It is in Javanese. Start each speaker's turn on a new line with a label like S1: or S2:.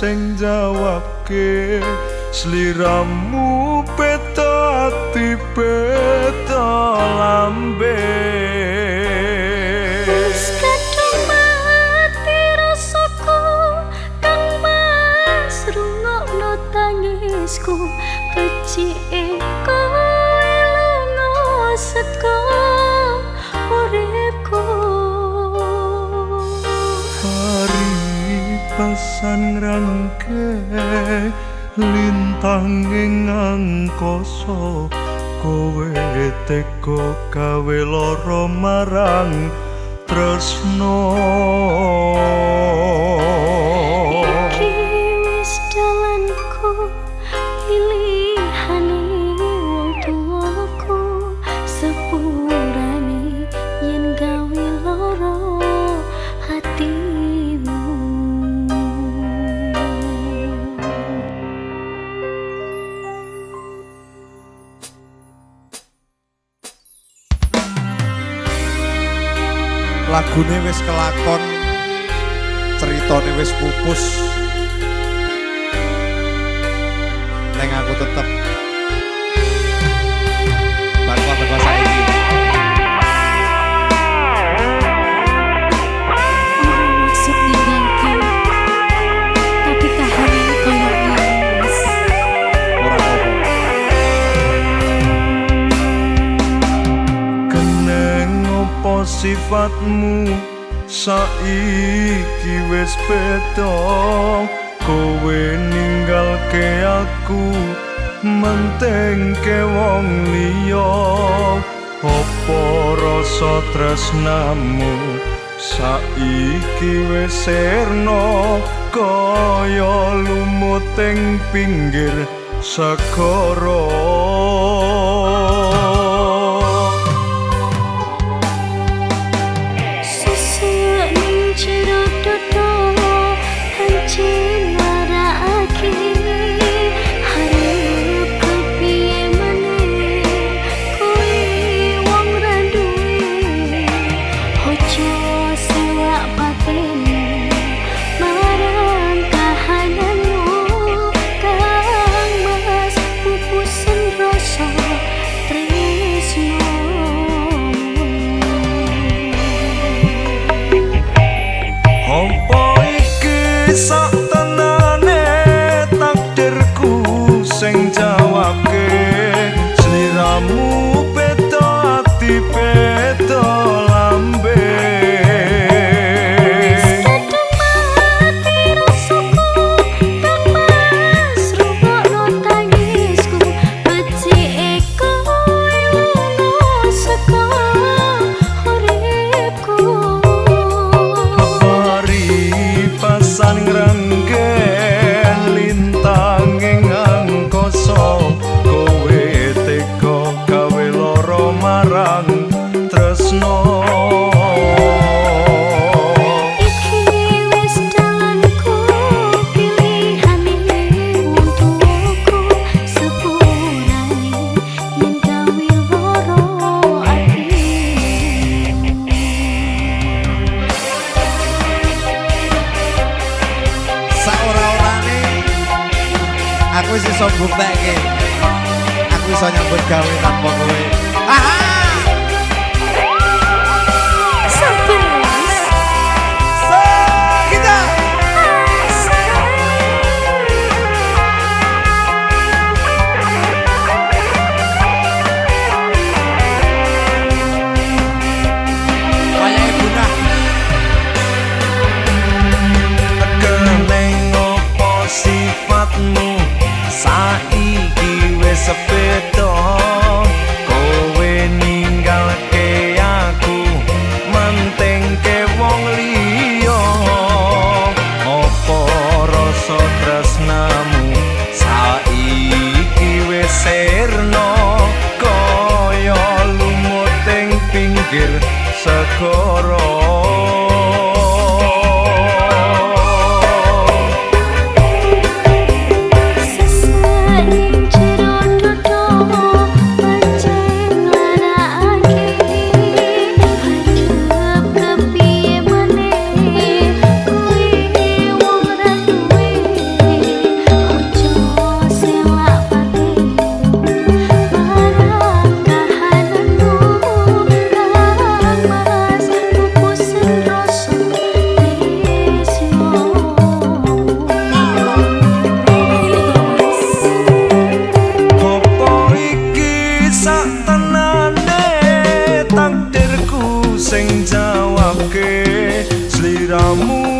S1: sing jawabke sliramu beda ati beda lambe
S2: kadung mati rasaku kang mas rungokno tangisku becike kowe lunga saka uripku
S1: pasan ngrangke lintang ing angkasa kowe teko gawe lara marang tresno
S2: iki wis dalanku pilihane wong tuaku sepurane yen gawe lara hatimu.
S3: Lagune wis kelakon, ceritane wis pupus, neng aku tetep bakal teko saiki.
S2: Maksud ninggalku, tapi kahane koyo nangis.
S3: Ora apa.
S1: keneng opo sifatmu saiki wis beda kowe ninggalke aku mentengke wong liya opo rasa tresnamu saiki wis sirna kaya lumut ing pinggir segara sak tenane takdirku sing jawabke sliramu beda ati beda lambe
S2: Kadung mati rasaku kang mas rungokno tangisku becike kowe lunga saka uripku
S1: pasan ngrangke lintang ing angkasa kowe teko gawe lara marang tresno
S2: iki wis dalanku pilihane wong tuaku sepurane yen gawe lara atimu.
S3: Saora-orane aku wis iso buktekke. Aku iso nyambut gawe tanpa kowe. Kita wayahe bunah.
S1: keneng opo sifatmu saiki wis beda kowe sliramu